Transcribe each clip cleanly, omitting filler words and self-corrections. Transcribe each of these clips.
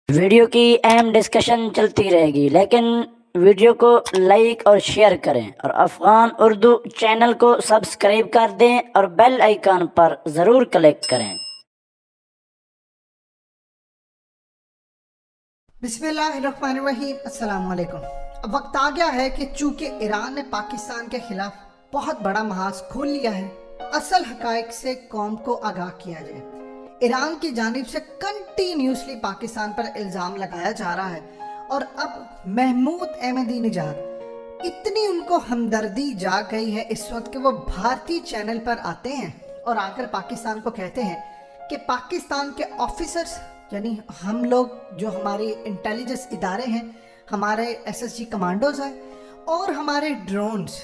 Video کی اہم discussion چلتی رہے گی، لیکن ویڈیو کو لائک اور شیئر کریں اور افغان اردو چینل کو سبسکرائب کر دیں اور بیل آئیکن پر ضرور کلک کریں۔ بسم اللہ الرحمن الرحیم۔ السلام علیکم۔ اب وقت آ گیا ہے کہ چونکہ ایران نے پاکستان کے خلاف بہت بڑا محاذ کھول لیا ہے، اصل حقائق سے قوم کو آگاہ کیا جائے۔ ایران کی جانب سے کنٹینیوسلی پاکستان پر الزام لگایا جا رہا ہے، اور اب محمود احمدی نژاد اتنی ان کو ہمدردی جا گئی ہے اس وقت کہ وہ بھارتی چینل پر آتے ہیں اور آ کر پاکستان کو کہتے ہیں کہ پاکستان کے آفیسرز، یعنی ہم لوگ جو ہماری انٹیلیجنس ادارے ہیں، ہمارے ایس ایس جی کمانڈوز ہیں اور ہمارے ڈرونز،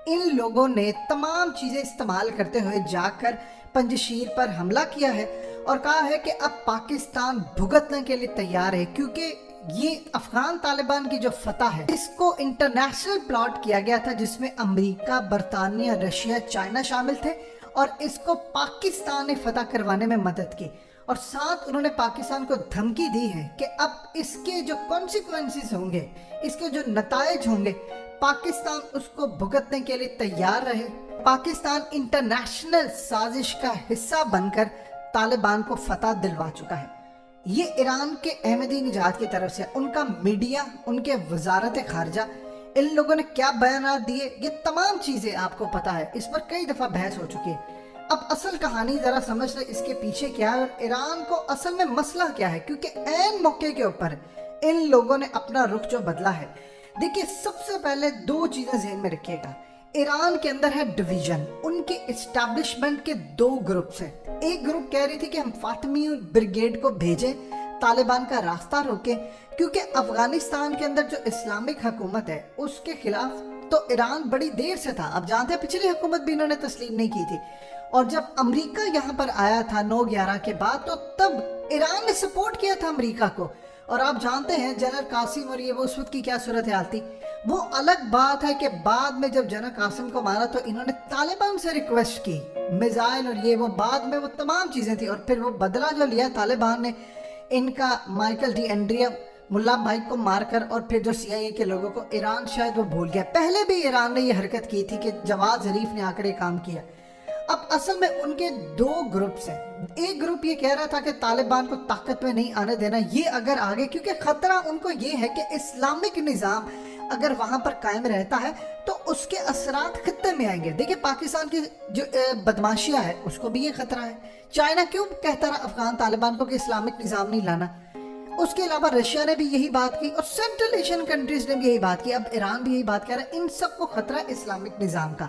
ان لوگوں نے تمام چیزیں استعمال کرتے ہوئے جا کر پنجشیر پر حملہ کیا ہے اور کہا ہے کہ اب پاکستان بھگتنے کے لیے تیار ہے، کیونکہ یہ افغان طالبان کی جو فتح ہے اس کو انٹرنیشنل پلاٹ کیا گیا تھا، جس میں امریکہ، برطانیہ، رشیا، چائنا شامل تھے، اور اس کو پاکستان نے فتح کروانے میں مدد کی، اور ساتھ انہوں نے پاکستان کو دھمکی دی ہے کہ اب اس کے جو کانسیکوینسز ہوں گے، اس کے جو نتائج ہوں گے، پاکستان اس کو بھگتنے کے لیے تیار رہے۔ پاکستان انٹرنیشنل سازش کا حصہ بن کر طالبان کو فتح دلوا چکا ہے۔ یہ ایران کے احمدی نژاد کی طرف سے ان کا میڈیا، ان کے وزارت خارجہ، ان لوگوں نے کیا بیانات دیے، یہ تمام چیزیں آپ کو پتا ہے، اس پر کئی دفعہ بحث ہو چکی ہے۔ اب اصل کہانی ذرا سمجھ لیں اس کے پیچھے کیا ہے اور ایران کو اصل میں مسئلہ کیا ہے، کیونکہ عین موقع کے اوپر ان لوگوں نے اپنا رخ جو بدلا ہے۔ دیکھیے، سب سے پہلے دو چیزیں ذہن میں رکھیے گا۔ ایران کے اندر ہے ڈویژن، ان کے اسٹیبلشمنٹ کے دو گروپس ہیں۔ ایک گروپ کہہ رہی تھی کہ ہم فاطمی بریگیڈ کو بھیجیں، طالبان کا راستہ روکیں، کیونکہ افغانستان کے اندر جو اسلامک حکومت ہے اس کے خلاف تو ایران بڑی دیر سے تھا۔ اب جانتے ہیں پچھلی حکومت بھی انہوں نے تسلیم نہیں کی تھی، اور جب امریکہ یہاں پر آیا تھا 9/11 کے بعد، تو تب ایران نے سپورٹ کیا تھا امریکہ کو، اور آپ جانتے ہیں جنرل قاسم اور یہ وہ اس وقت کی کیا صورتحال تھی۔ وہ الگ بات ہے کہ بعد میں جب جنرل قاسم کو مارا تو انہوں نے طالبان سے ریکویسٹ کی میزائل اور یہ وہ، بعد میں وہ تمام چیزیں تھی، اور پھر وہ بدلہ جو لیا طالبان نے، ان کا مائیکل ڈی اینڈریا ملا بھائی کو مار کر، اور پھر جو سی آئی اے کے لوگوں کو، ایران شاید وہ بھول گیا۔ پہلے بھی ایران نے یہ حرکت کی تھی کہ جواد ظریف نے آ کر یہ کام کیا۔ اب اصل میں ان کے دو گروپس ہیں۔ ایک گروپ یہ کہہ رہا تھا کہ طالبان کو طاقت میں نہیں آنے دینا، یہ اگر آگے، کیونکہ خطرہ ان کو یہ ہے کہ اسلامک نظام اگر وہاں پر قائم رہتا ہے تو اس کے اثرات خطے میں آئیں گے۔ دیکھیں، پاکستان کی جو بدماشیاں ہے اس کو بھی یہ خطرہ ہے۔ چائنا کیوں کہتا رہا افغان طالبان کو کہ اسلامک نظام نہیں لانا؟ اس کے علاوہ رشیا نے بھی یہی بات کی، اور سینٹرل ایشین کنٹریز نے بھی یہی بات کی، اب ایران بھی یہی بات کہہ رہا ہے، ان سب کو خطرہ اسلامک نظام کا۔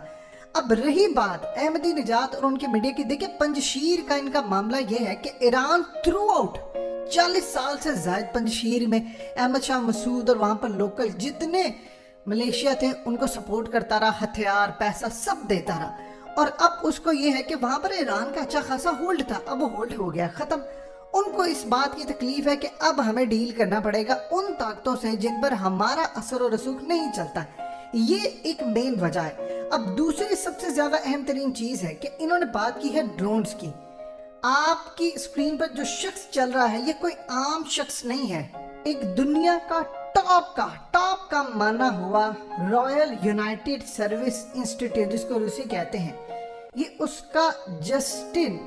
اب رہی بات احمدی نژاد اور ان کے میڈیا کی، دیکھیں پنجشیر کا ان کا معاملہ یہ ہے کہ ایران تھرو آؤٹ 40 سال سے زائد پنجشیر میں احمد شاہ مسعود اور وہاں پر لوکل جتنے ملیشیا تھے ان کو سپورٹ کرتا رہا، ہتھیار، پیسہ سب دیتا رہا، اور اب اس کو یہ ہے کہ وہاں پر ایران کا اچھا خاصا ہولڈ تھا، اب وہ ہولڈ ہو گیا، ختم۔ ان کو اس بات کی تکلیف ہے کہ اب ہمیں ڈیل کرنا پڑے گا ان طاقتوں سے جن پر ہمارا اثر و رسوخ نہیں چلتا، یہ ایک مین وجہ ہے۔ اب دوسری سب سے زیادہ اہم ترین چیز ہے کہ انہوں نے بات کی ہے ڈرونز کی۔ آپ کی اسکرین پر جو شخص چل رہا ہے یہ کوئی عام شخص نہیں ہے، ایک دنیا کا ٹاپ کا مانا ہوا رائل یونائٹڈ سروس انسٹیٹیوٹ، جس کو روسی کہتے ہیں، یہ اس کا جسٹن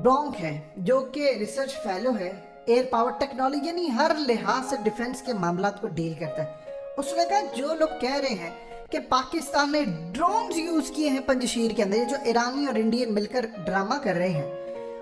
برونک ہے، جو کہ ریسرچ فیلو ہے ایئر پاور ٹیکنالوجی، یعنی ہر لحاظ سے ڈیفنس کے معاملات کو ڈیل کرتا ہے۔ اس نے کہا جو لوگ کہہ رہے ہیں کہ پاکستان نے ڈرونز یوز کیے ہیں پنجشیر کے اندر، یہ جو ایرانی اور انڈین مل کر ڈرامہ کر رہے ہیں،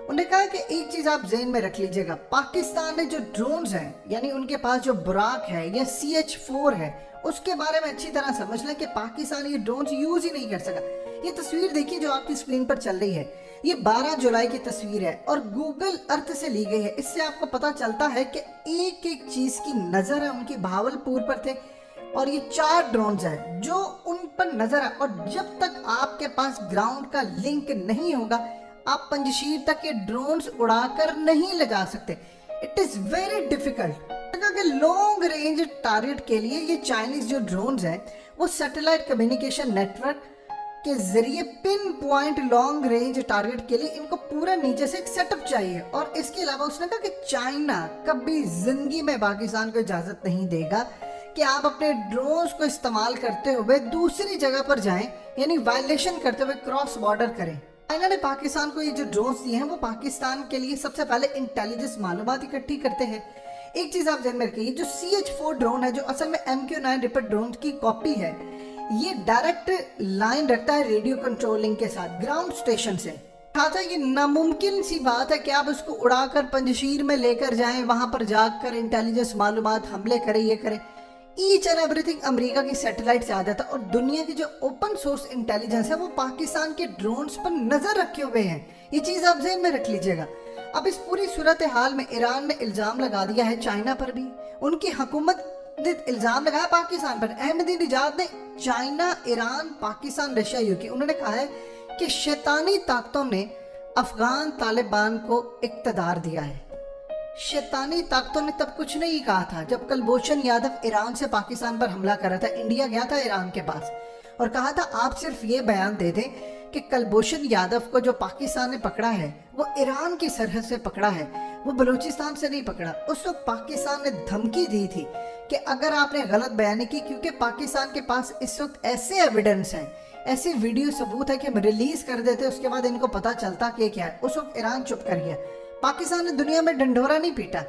انہوں نے کہا کہ ایک چیز آپ ذہن میں رکھ لیجئے گا، پاکستان نے جو ڈرونز ہیں، یعنی ان کے پاس جو براک ہے یا CH-4 ہے، اس کے بارے میں اچھی طرح سمجھ لیں کہ پاکستان یہ ڈرونز یوز ہی نہیں کر سکا۔ یہ تصویر دیکھیے جو آپ کی اسکرین پر چل رہی ہے، یہ 12 جولائی کی تصویر ہے اور گوگل ارتھ سے لی گئی ہے۔ اس سے آپ کو پتا چلتا ہے کہ ایک ایک چیز کی نظر ہے ان کی بہاولپور پر تھے، اور یہ 4 ڈرونز ہیں جو ان پر نظر ہے، اور جب تک آپ کے پاس گراؤنڈ کا لنک نہیں ہوگا آپ پنجشیر تک یہ ڈرونز اڑا کر نہیں لگا سکتے۔ اٹ از ویری ڈیفیکلٹ، کہ لانگ رینج ٹارگٹ کے لیے یہ چائنیز جو ڈرونز ہیں وہ سیٹلائٹ کمیونیکیشن نیٹ ورک के जरिए pin point long range target के लिए इनको पूरा नीचे से एक सेटअप चाहिए। और इसके अलावा उसने कहा कि चाइना कभी जिंदगी में पाकिस्तान को इजाजत नहीं देगा कि आप अपने ड्रोन्स को इस्तेमाल करते हुए दूसरी जगह पर जाएं, यानी वायलेशन करते हुए क्रॉस बॉर्डर करें। चाइना ने पाकिस्तान को ये जो ड्रोन्स दिए हैं वो पाकिस्तान के लिए सबसे पहले इंटेलिजेंस मालूमात इकट्ठी करते हैं। एक चीज आप ध्यान में रखिए, जो CH-4 ड्रोन है जो असल में MQ-9 रिपर ड्रोन की कॉपी है, ये डायरेक्ट लाइन रखता है रेडियो कंट्रोलिंग के साथ ग्राउंड स्टेशन से। कहा ये नामुमकिन सी बात है कि आप उसको उड़ाकर पंजशीर में लेकर जाएं, वहां पर जाकर इंटेलिजेंस मालूमात हमले करें, ये करें। ईच एंड एवरीथिंग अमेरिका की सैटेलाइट से आ जाता है और दुनिया की जो ओपन सोर्स इंटेलिजेंस है वो पाकिस्तान के ड्रोन्स पर नजर रखे हुए हैं। ये चीज आप ज़हन में रख लीजिएगा। अब इस पूरी सूरत हाल में ईरान ने इल्जाम लगा दिया है चाइना पर भी, उनकी हुकूमत ने इल्जाम लगाया पाकिस्तान पर। अहमदीनेजाद ने China, Iran, Pakistan, Russia, UK, उन्होंने कहा है कि शैतानी ताकतों ने अफगान तालिबान को इक्तदार दिया है। शैतानी ताकतों ने तब कुछ नहीं कहा था जब कुलभूषण यादव ईरान से पाकिस्तान पर हमला कर रहा था। इंडिया गया था ईरान के पास और कहा था आप सिर्फ ये बयान दे दें कि कुलभूषण यादव को जो पाकिस्तान ने पकड़ा है वो ईरान की सरहद से पकड़ा है, वो बलूचिस्तान से नहीं पकड़ा। उस वक्त पाकिस्तान ने धमकी दी थी कि अगर आपने गलत बयानी की, क्योंकि पाकिस्तान के पास इस वक्त ऐसे एविडेंस हैं, ऐसे वीडियो सबूत है कि हम रिलीज कर देते, उसके बाद इनको पता चलता कि क्या है। उस वक्त ईरान चुप कर गया। पाकिस्तान ने दुनिया में ढंढोरा नहीं पीटा।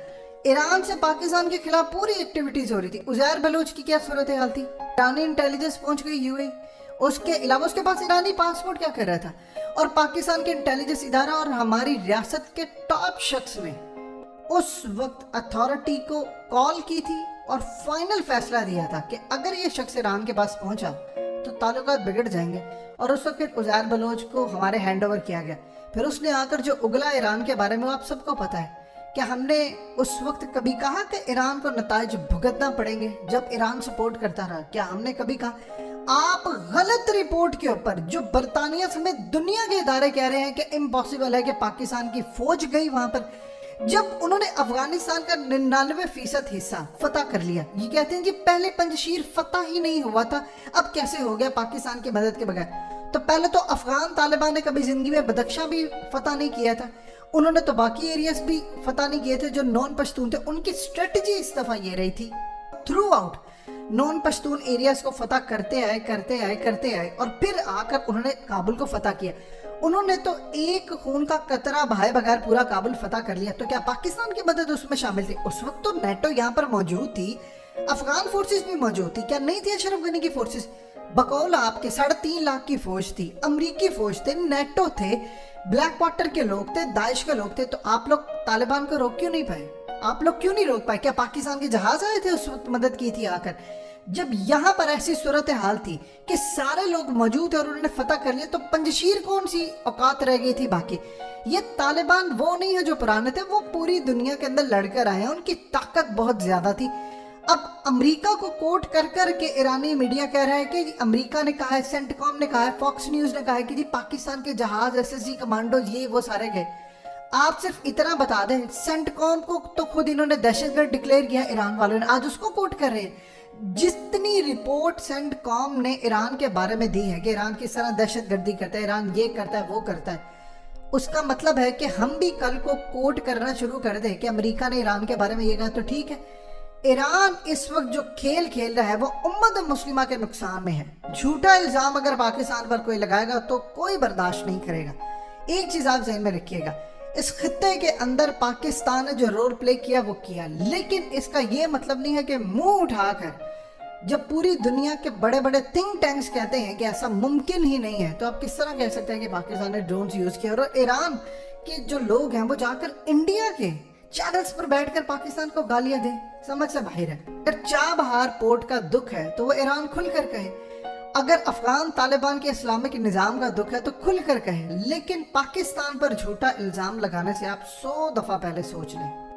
ईरान से पाकिस्तान के खिलाफ पूरी एक्टिविटीज हो रही थी। उज़ैर बलोच की क्या सूरत हाल थी, ईरानी इंटेलिजेंस पहुंच गई UAE, उसके अलावा उसके पास ईरानी पासपोर्ट क्या कर रहा था। और पाकिस्तान के इंटेलिजेंस इदारा और हमारी रियासत के टॉप शख्स ने उस वक्त अथॉरिटी को कॉल की थी और फाइनल फैसला दिया था कि अगर ये शख्स ईरान के पास पहुंचा तो ताल्लुकात बिगड़ जाएंगे। और उस वक्त फिर उज़ैर बलोच को हमारे हैंड ओवर किया गया। फिर उसने आकर जो उगला ईरान के बारे में आप सबको पता है। क्या हमने उस वक्त कभी कहा कि ईरान को नताइज भुगतना पड़ेंगे जब ईरान सपोर्ट करता रहा? क्या हमने कभी कहा? आप गलत रिपोर्ट के ऊपर, जो बरतानिया समेत दुनिया के इदारे कह रहे हैं कि इम्पॉसिबल है कि पाकिस्तान की फौज गई वहां पर, जब उन्होंने अफगानिस्तान का 99% हिस्सा फतह कर लिया। ये कहते हैं जी पहले पंजशीर फतह ही नहीं हुआ था, अब कैसे हो गया पाकिस्तान की मदद के बगैर? तो पहले तो अफगान तालिबान ने कभी जिंदगी में बदख्शां भी फतह नहीं किया था, उन्होंने तो बाकी एरियाज भी फतह नहीं किए थे जो नॉन पश्तून थे। उनकी स्ट्रेटजी इस दफा ये रही थी, through out non Pashtun areas को फतह करते आए और फिर आकर उन्होंने काबुल को फतह किया। उन्होंने तो एक खून का कतरा बहाए बगैर पूरा काबुल फतह कर लिया। तो क्या पाकिस्तान की मदद उसमें शामिल थी? उस वक्त तो नेटो यहाँ पर मौजूद थी, अफगान फोर्सेस भी मौजूद थी। क्या नहीं थी अशरफ गनी की फोर्सेस? बकौल आपके 3.5 लाख की फौज थी, अमरीकी फौज थे, नेटो थे, ब्लैक वाटर के लोग थे, दाइश के लोग थे। तो आप लोग तालिबान को रोक क्यों नहीं पाए? आप लोग क्यों नहीं रोक पाए? क्या पाकिस्तान के जहाज आए थे उस वक्त मदद की थी आकर? जब यहाँ पर ऐसी सूरत हाल थी कि सारे लोग मौजूद थे और उन्होंने फतह कर लिया, तो पंजशीर कौन सी औकात रह गई थी बाकी? ये तालिबान वो नहीं है जो पुराने थे, वो पूरी दुनिया के अंदर लड़कर आए हैं, उनकी ताकत बहुत ज्यादा थी। अब अमेरिका को कोट कर कर के ईरानी मीडिया कह रहा है कि अमेरिका ने कहा है, सेंटकॉम ने कहा है, फॉक्स न्यूज ने कहा है कि जी पाकिस्तान के जहाज, SSG कमांडो, ये वो सारे गए। आप सिर्फ इतना बता दें, सेंटकॉम को तो खुद इन्होंने दहशतगर्द डिक्लेयर किया ईरान वालों ने, आज उसको कोट कर रहे हैं। जितनी रिपोर्ट सेंटकॉम ने ईरान के बारे में दी है कि ईरान किस तरह दहशतगर्दी करता है, ईरान ये करता है वो करता है, उसका मतलब है कि हम भी कल को कोट करना शुरू कर दें कि अमेरिका ने ईरान के बारे में ये कहा तो ठीक है। ईरान इस वक्त जो खेल खेल रहा है वो उम्मत मुस्लिमा के नुकसान में है। झूठा इल्जाम अगर पाकिस्तान पर कोई लगाएगा तो कोई बर्दाश्त नहीं करेगा। एक चीज आप ज़हन में रखिएगा, इस खित्ते के अंदर पाकिस्तान ने जो रोल प्ले किया वो किया, लेकिन इसका ये मतलब नहीं है कि मुंह उठाकर जब पूरी दुनिया के बड़े बड़े थिंक टैंक्स कहते हैं कि ऐसा मुमकिन ही नहीं है, तो आप किस तरह कह सकते हैं कि पाकिस्तान ने ड्रोन्स यूज किया? और ईरान के जो लोग हैं वो जाकर इंडिया के चैनल्स पर बैठकर पाकिस्तान को गालियां दें, समझ से बाहर है। अगर चाबहार पोर्ट का दुख है तो वो ईरान खुलकर कहे, अगर अफगान तालिबान के इस्लामिक निज़ाम का दुख है तो खुलकर कहे, लेकिन पाकिस्तान पर झूठा इल्जाम लगाने से आप 100 दफा पहले सोच लें।